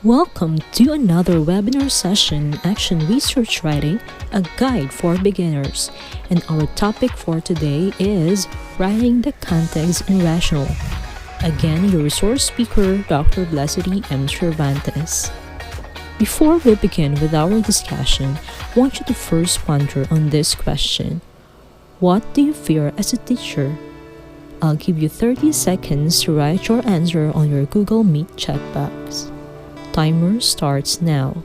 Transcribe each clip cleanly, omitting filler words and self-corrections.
Welcome to another webinar session, Action Research Writing, a guide for beginners. And our topic for today is Writing the Context in Rational. Again, your resource speaker, Dr. Blessedy M. Cervantes. Before we begin with our discussion, I want you to first ponder on this question. What do you fear as a teacher? I'll give you 30 seconds to write your answer on your Google Meet chat box. Timer starts now.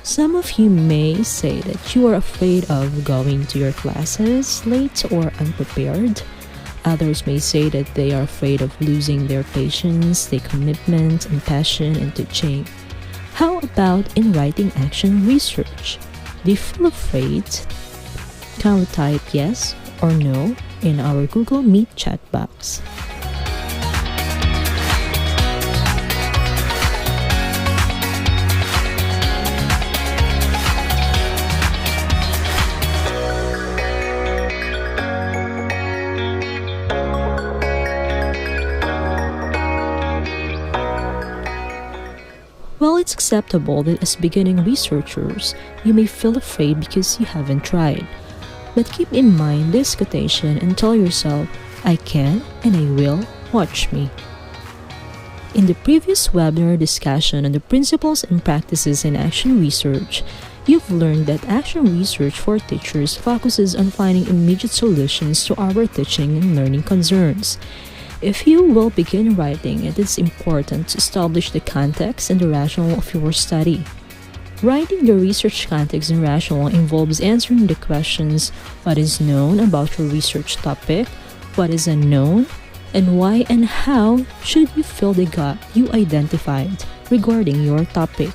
Some of you may say that you are afraid of going to your classes late or unprepared. Others may say that they are afraid of losing their patience, their commitment and passion and teaching. How about in writing action research? Do you feel afraid? Kindly type yes or no in our Google Meet chat box. Well, it's acceptable that as beginning researchers, you may feel afraid because you haven't tried. But keep in mind this quotation and tell yourself, I can and I will, watch me. In the previous webinar discussion on the principles and practices in action research, you've learned that action research for teachers focuses on finding immediate solutions to our teaching and learning concerns. If you will begin writing, it is important to establish the context and the rationale of your study. Writing the research context and rationale involves answering the questions: what is known about your research topic, what is unknown, and why and how should you fill the gap you identified regarding your topic.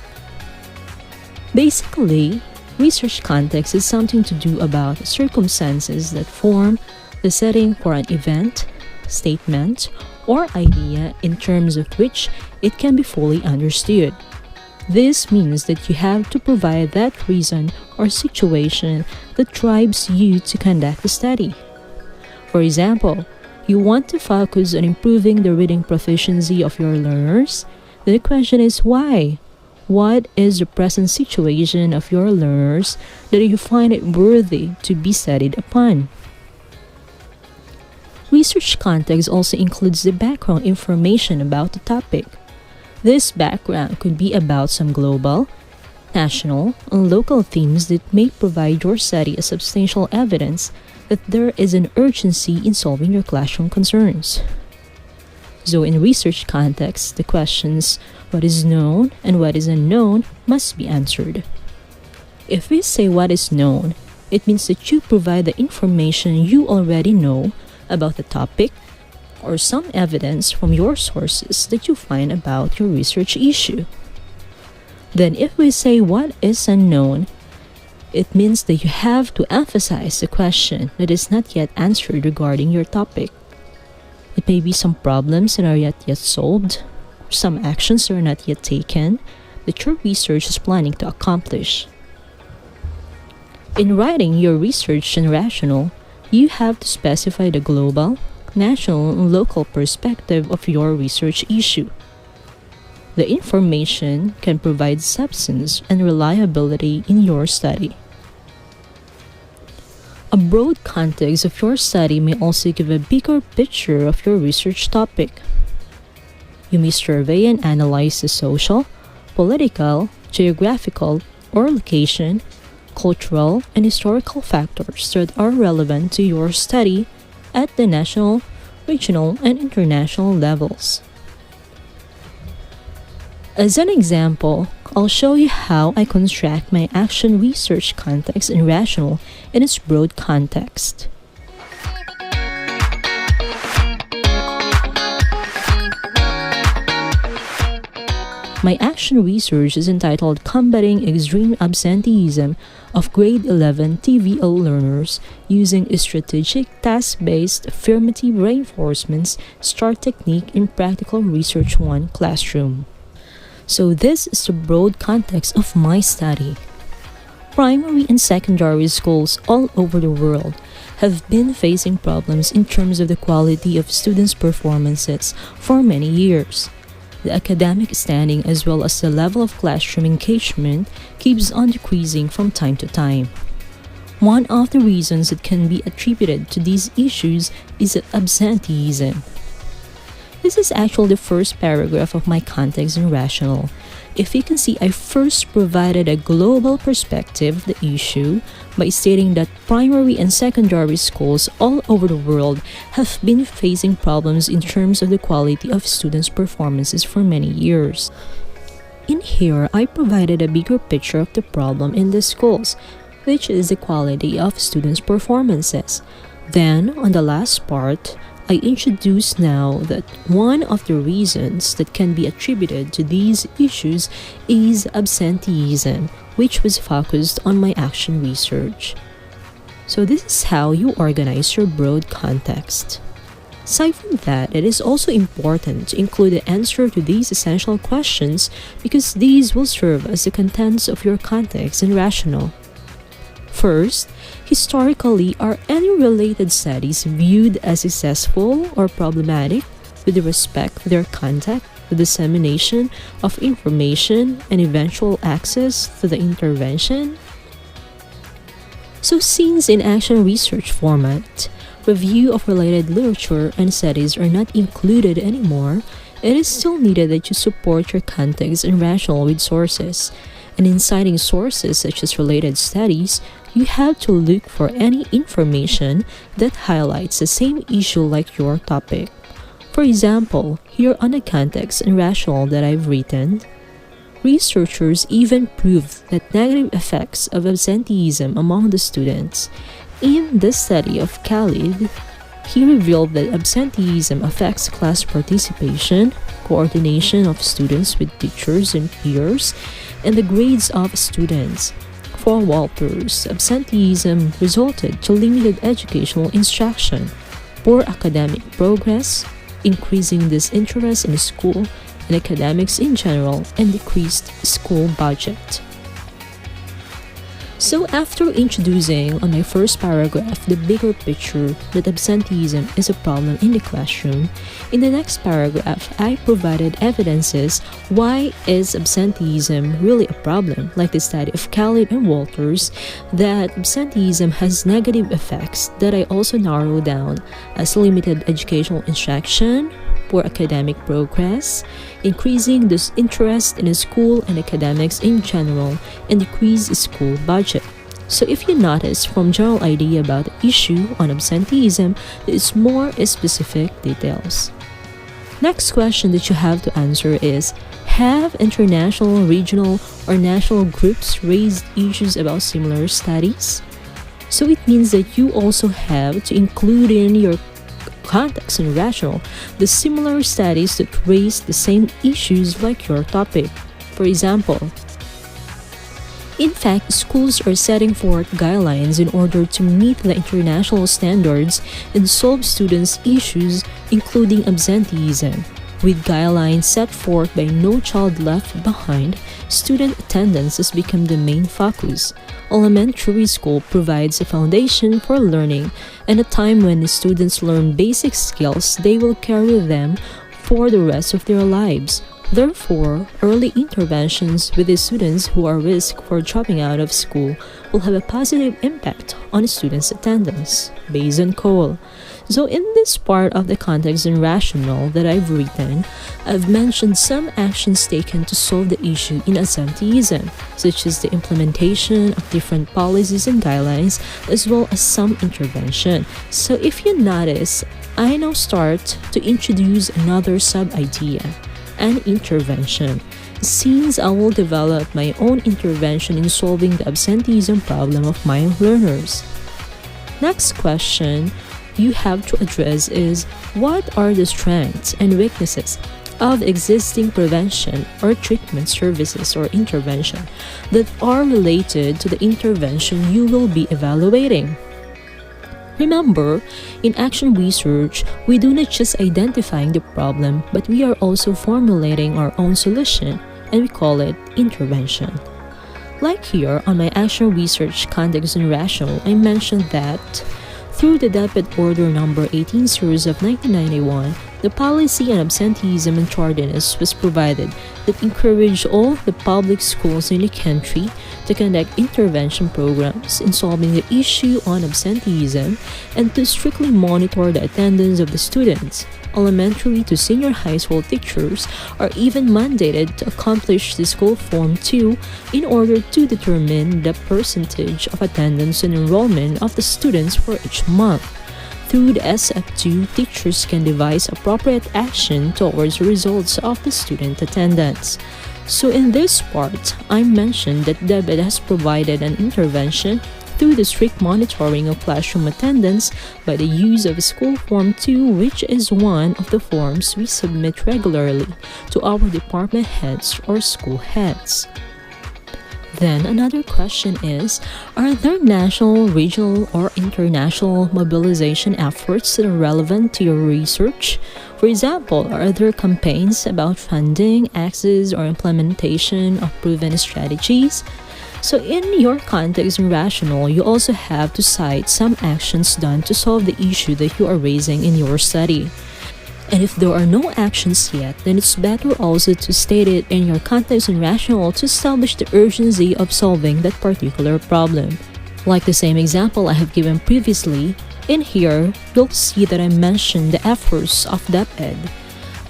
Basically, research context is something to do about circumstances that form the setting for an event, statement, or idea in terms of which it can be fully understood. This means that you have to provide that reason or situation that drives you to conduct the study. For example, you want to focus on improving the reading proficiency of your learners. The question is why? What is the present situation of your learners that you find it worthy to be studied upon? Research context also includes the background information about the topic. This background could be about some global, national, and local themes that may provide your study a substantial evidence that there is an urgency in solving your classroom concerns. So in research context, the questions what is known and what is unknown must be answered. If we say what is known, it means that you provide the information you already know about the topic or some evidence from your sources that you find about your research issue. Then if we say what is unknown, it means that you have to emphasize the question that is not yet answered regarding your topic. It may be some problems that are yet solved, or some actions that are not yet taken that your research is planning to accomplish. In writing your research and rationale, you have to specify the global, national, and local perspective of your research issue. The information can provide substance and reliability in your study. A broad context of your study may also give a bigger picture of your research topic. You may survey and analyze the social, political, geographical, or location, cultural, and historical factors that are relevant to your study at the national, regional, and international levels. As an example, I'll show you how I construct my action research context and rationale in its broad context. My action research is entitled Combating Extreme Absenteeism of Grade 11 TVO Learners Using Strategic Task-Based Affirmative Reinforcements STAR Technique in Practical Research 1 Classroom. So this is the broad context of my study. Primary and secondary schools all over the world have been facing problems in terms of the quality of students' performances for many years. The academic standing as well as the level of classroom engagement keeps on decreasing from time to time. One of the reasons that can be attributed to these issues is absenteeism. This is actually the first paragraph of my context in Rationale. If you can see, I first provided a global perspective of the issue by stating that primary and secondary schools all over the world have been facing problems in terms of the quality of students' performances for many years. In here, I provided a bigger picture of the problem in the schools, which is the quality of students' performances. Then, on the last part, I introduce now that one of the reasons that can be attributed to these issues is absenteeism, which was focused on my action research. So this is how you organize your broad context. Aside from that, it is also important to include the answer to these essential questions because these will serve as the contents of your context in Rationale. First, historically, are any related studies viewed as successful or problematic with respect to their content, the dissemination of information, and eventual access to the intervention? So since in action research format, review of related literature and studies are not included anymore, it is still needed that you support your context in Rationale with sources. And in citing sources such as related studies, you have to look for any information that highlights the same issue like your topic. For example, here on the context in Rationale that I've written, researchers even proved that negative effects of absenteeism among the students. In the study of Cited, he revealed that absenteeism affects class participation, coordination of students with teachers and peers, and the grades of students. For Walters, absenteeism resulted to limited educational instruction, poor academic progress, increasing disinterest in school and academics in general, and decreased school budget. So after introducing on my first paragraph the bigger picture that absenteeism is a problem in the classroom, in the next paragraph I provided evidences why is absenteeism really a problem, like the study of Cited and Walters, that absenteeism has negative effects that I also narrow down as limited educational instruction, poor academic progress, increasing disinterest in school and academics in general, and decreased school budget. So if you notice from general idea about the issue on absenteeism, there is more specific details. Next question that you have to answer is, have international, regional, or national groups raised issues about similar studies? So it means that you also have to include in your context and Rationale the similar studies that raise the same issues like your topic. For example, in fact, schools are setting forth guidelines in order to meet the international standards and solve students' issues, including absenteeism. With guidelines set forth by No Child Left Behind, student attendance has become the main focus. Elementary school provides a foundation for learning and a time when the students learn basic skills they will carry them for the rest of their lives. Therefore, early interventions with the students who are at risk for dropping out of school will have a positive impact on students' attendance, based on Cole. So in this part of the context and Rationale that I've written, I've mentioned some actions taken to solve the issue in absenteeism, such as the implementation of different policies and guidelines, as well as some intervention. So if you notice, I now start to introduce another sub-idea, an intervention, since I will develop my own intervention in solving the absenteeism problem of my learners. Next question you have to address is, what are the strengths and weaknesses of existing prevention or treatment services or intervention that are related to the intervention you will be evaluating. Remember, in action research, we do not just identifying the problem, but we are also formulating our own solution, and we call it intervention. Like here on my action research context in Rationale, I mentioned that through the DepEd Order Number 18 Series of 1991, the policy on absenteeism and tardiness was provided that encouraged all the public schools in the country to conduct intervention programs in solving the issue on absenteeism and to strictly monitor the attendance of the students. Elementary to senior high school teachers are even mandated to accomplish the school form 2 in order to determine the percentage of attendance and enrollment of the students for each month. Through the SF2, teachers can devise appropriate action towards the results of the student attendance. So in this part, I mentioned that DepEd has provided an intervention through the strict monitoring of classroom attendance by the use of School Form 2, which is one of the forms we submit regularly to our department heads or school heads. Then another question is, are there national, regional, or international mobilization efforts that are relevant to your research? For example, are there campaigns about funding, access, or implementation of proven strategies? So in your context in Rationale, you also have to cite some actions done to solve the issue that you are raising in your study. And if there are no actions yet, then it's better also to state it in your context in Rationale to establish the urgency of solving that particular problem. Like the same example I have given previously, in here, you'll see that I mentioned the efforts of DepEd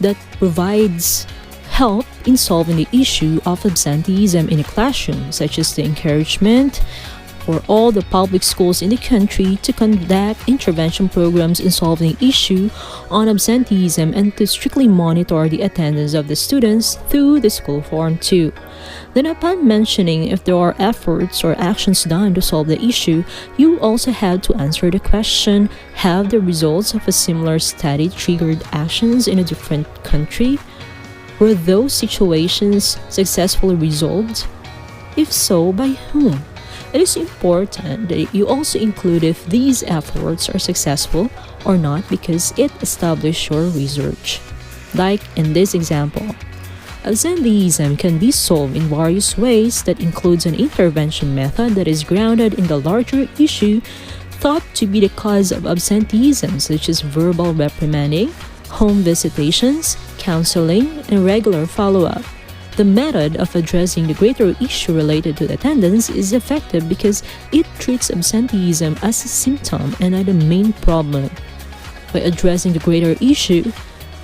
that provides help in solving the issue of absenteeism in a classroom, such as the encouragement for all the public schools in the country to conduct intervention programs in solving the issue on absenteeism and to strictly monitor the attendance of the students through the School Form 2. Then upon mentioning if there are efforts or actions done to solve the issue, you also have to answer the question, have the results of a similar study triggered actions in a different country? Were those situations successfully resolved? If so, by whom? It is important that you also include if these efforts are successful or not because it establishes your research. Like in this example, absenteeism can be solved in various ways that includes an intervention method that is grounded in the larger issue thought to be the cause of absenteeism, such as verbal reprimanding, home visitations, counseling, and regular follow-up. The method of addressing the greater issue related to attendance is effective because it treats absenteeism as a symptom and not the main problem. By addressing the greater issue,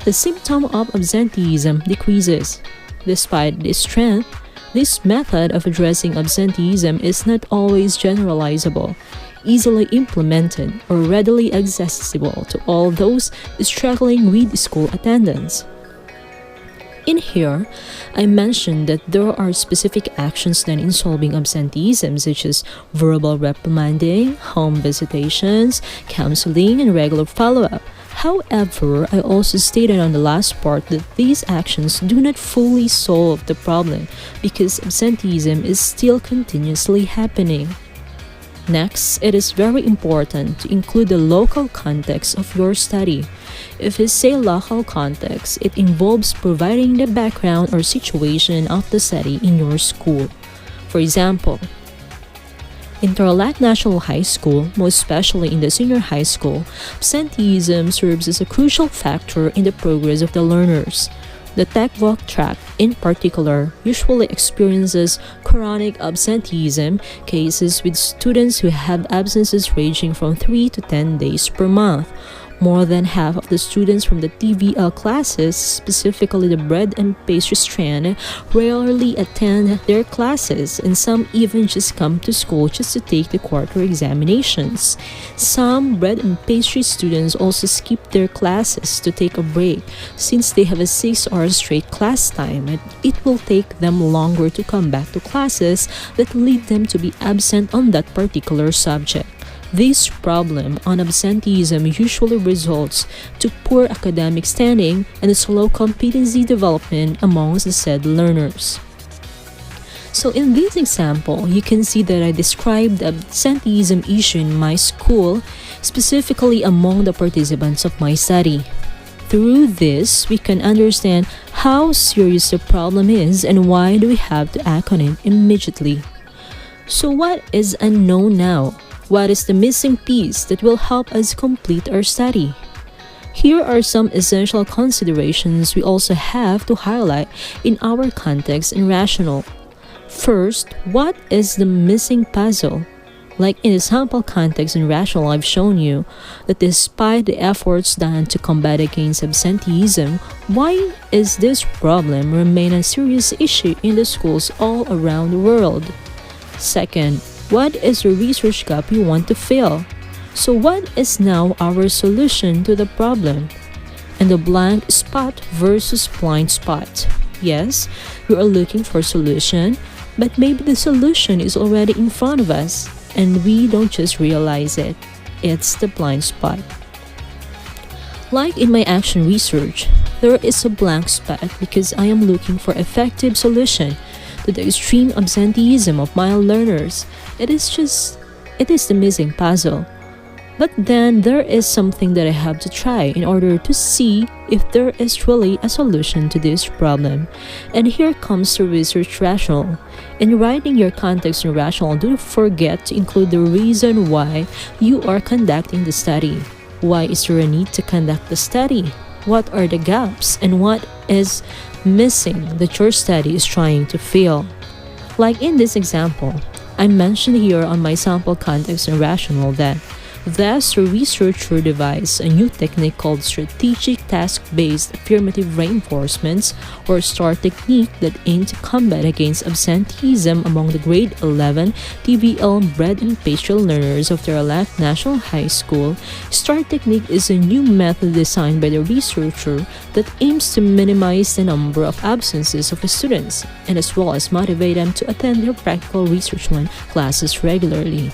the symptom of absenteeism decreases. Despite this strength, this method of addressing absenteeism is not always generalizable, easily implemented, or readily accessible to all those struggling with school attendance. In here, I mentioned that there are specific actions done in solving absenteeism, such as verbal reprimanding, home visitations, counseling, and regular follow-up. However, I also stated on the last part that these actions do not fully solve the problem because absenteeism is still continuously happening. Next, it is very important to include the local context of your study. If it's say local context, it involves providing the background or situation of the study in your school. For example, in Tarlac National High School, most especially in the senior high school, absenteeism serves as a crucial factor in the progress of the learners. The TechVoc track, in particular, usually experiences chronic absenteeism cases with students who have absences ranging from 3 to 10 days per month. More than half of the students from the TVL classes, specifically the bread and pastry strand, rarely attend their classes, and some even just come to school just to take the quarter examinations. Some bread and pastry students also skip their classes to take a break since they have a 6-hour straight class time, and it will take them longer to come back to classes that lead them to be absent on that particular subject. This problem on absenteeism usually results to poor academic standing and slow competency development amongst the said learners. So in this example, you can see that I described the absenteeism issue in my school, specifically among the participants of my study. Through this, we can understand how serious the problem is and why do we have to act on it immediately. So what is unknown now? What is the missing piece that will help us complete our study? Here are some essential considerations we also have to highlight in our context in Rational. First, what is the missing puzzle? Like in the sample context in Rational, I've shown you that despite the efforts done to combat against absenteeism, why is this problem remain a serious issue in the schools all around the world? Second, what is the research gap you want to fill? So what is now our solution to the problem? And the blank spot versus blind spot. Yes, we are looking for a solution, but maybe the solution is already in front of us and we don't just realize it. It's the blind spot. Like in my action research, there is a blank spot because I am looking for effective solution to the extreme absenteeism of my learners. It is the missing puzzle. But then there is something that I have to try in order to see if there is really a solution to this problem. And here comes the research rationale. In writing your context in rationale, do not forget to include the reason why you are conducting the study. Why is there a need to conduct the study? What are the gaps and what is missing that your study is trying to fill? Like in this example, I mentioned here on my sample context in rationale that thus, the researcher devised a new technique called strategic task-based affirmative reinforcements, or STAR technique, that aimed to combat against absenteeism among the grade 11 TVL bread and pastry learners of Tarlac National High School. STAR technique is a new method designed by the researcher that aims to minimize the number of absences of the students and as well as motivate them to attend their practical research classes regularly.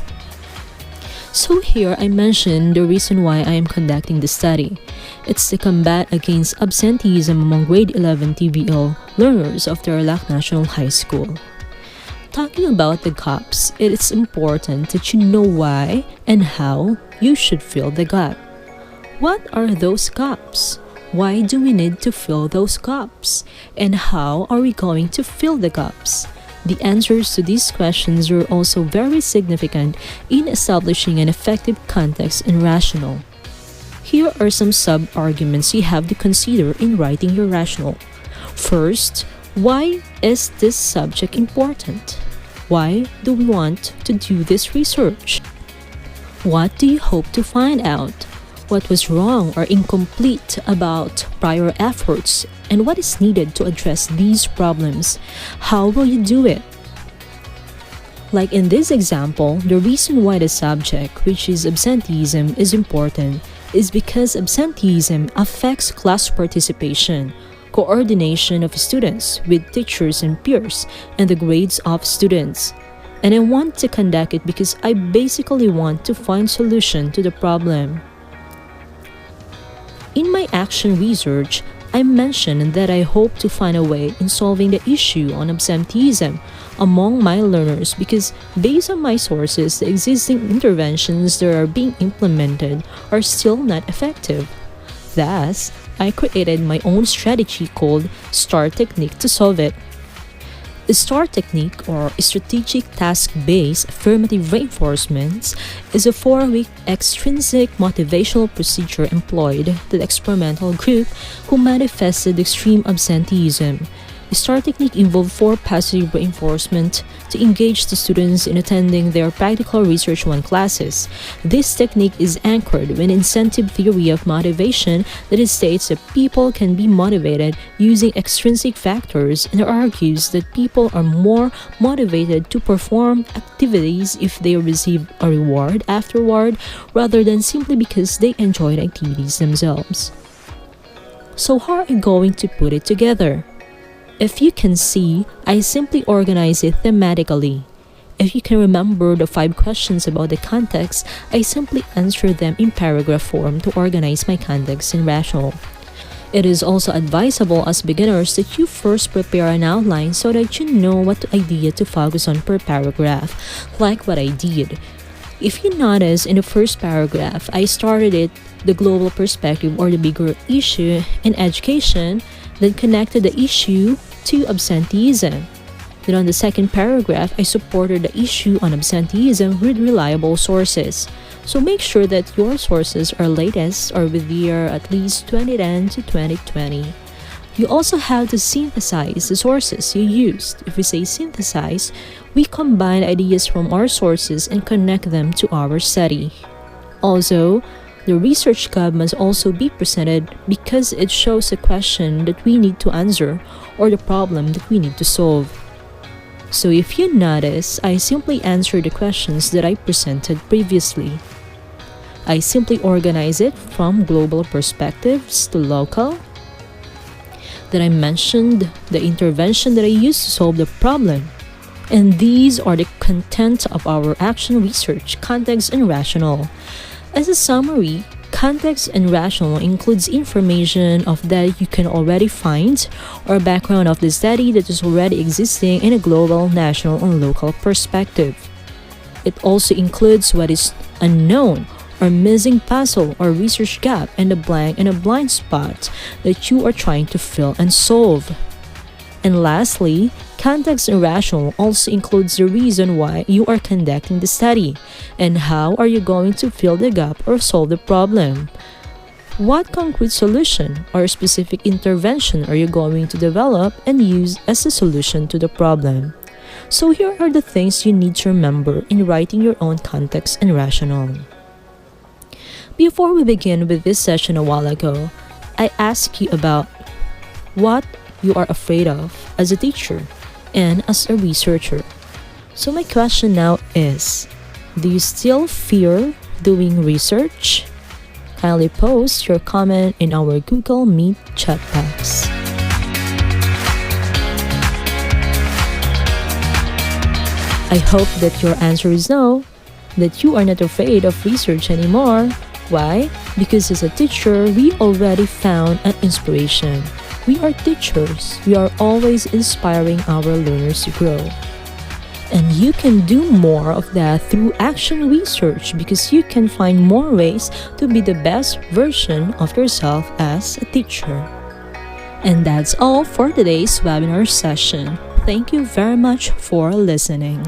So here I mentioned the reason why I am conducting the study. It's to combat against absenteeism among grade 11 TVL learners of Tarlac National High School. Talking about the gaps, it is important that you know why and how you should fill the gap. What are those gaps? Why do we need to fill those gaps? And how are we going to fill the gaps? The answers to these questions are also very significant in establishing an effective context in rational. Here are some sub-arguments you have to consider in writing your rational. First, why is this subject important? Why do we want to do this research? What do you hope to find out? What was wrong or incomplete about prior efforts, and what is needed to address these problems? How will you do it? Like in this example, the reason why the subject, which is absenteeism, is important is because absenteeism affects class participation, coordination of students with teachers and peers, and the grades of students. And I want to conduct it because I basically want to find solution to the problem. In my action research, I mentioned that I hope to find a way in solving the issue on absenteeism among my learners because based on my sources, the existing interventions that are being implemented are still not effective. Thus, I created my own strategy called STAR technique to solve it. The STAR technique, or strategic task-based affirmative reinforcements, is a 4-week extrinsic motivational procedure employed to the experimental group who manifested extreme absenteeism. The STAR technique involved 4 positive reinforcement to engage the students in attending their practical research 1 classes. This technique is anchored in incentive theory of motivation that it states that people can be motivated using extrinsic factors and argues that people are more motivated to perform activities if they receive a reward afterward rather than simply because they enjoy the activities themselves. So how are you going to put it together? If you can see, I simply organize it thematically. If you can remember the 5 questions about the context, I simply answer them in paragraph form to organize my context in Rational. It is also advisable as beginners that you first prepare an outline so that you know what idea to focus on per paragraph, like what I did. If you notice in the first paragraph, I started it the global perspective or the bigger issue in education, then connected the issue to absenteeism. Then on the second paragraph, I supported the issue on absenteeism with reliable sources. So make sure that your sources are latest or with year at least 2010 to 2020. You also have to synthesize the sources you used. If we say synthesize, we combine ideas from our sources and connect them to our study. Also, the research guide must also be presented because it shows a question that we need to answer or the problem that we need to solve. So if you notice, I simply answer the questions that I presented previously. I simply organize it from global perspectives to local. Then I mentioned the intervention that I used to solve the problem. And these are the content of our action research, context and rational. As a summary, context and rational includes information of that you can already find or background of the study that is already existing in a global, national, and local perspective. It also includes what is unknown or missing puzzle or research gap and a blank and a blind spot that you are trying to fill and solve. And lastly, context and rational also includes the reason why you are conducting the study and how are you going to fill the gap or solve the problem. What concrete solution or specific intervention are you going to develop and use as a solution to the problem? So here are the things you need to remember in writing your own context and rational. Before we begin with this session a while ago, I asked you about what you are afraid of as a teacher and as a researcher. So my question now is, do you still fear doing research? Kindly post your comment in our Google Meet chat box. I hope that your answer is no, that you are not afraid of research anymore. Why? Because as a teacher, we already found an inspiration. We are teachers. We are always inspiring our learners to grow. And you can do more of that through action research because you can find more ways to be the best version of yourself as a teacher. And that's all for today's webinar session. Thank you very much for listening.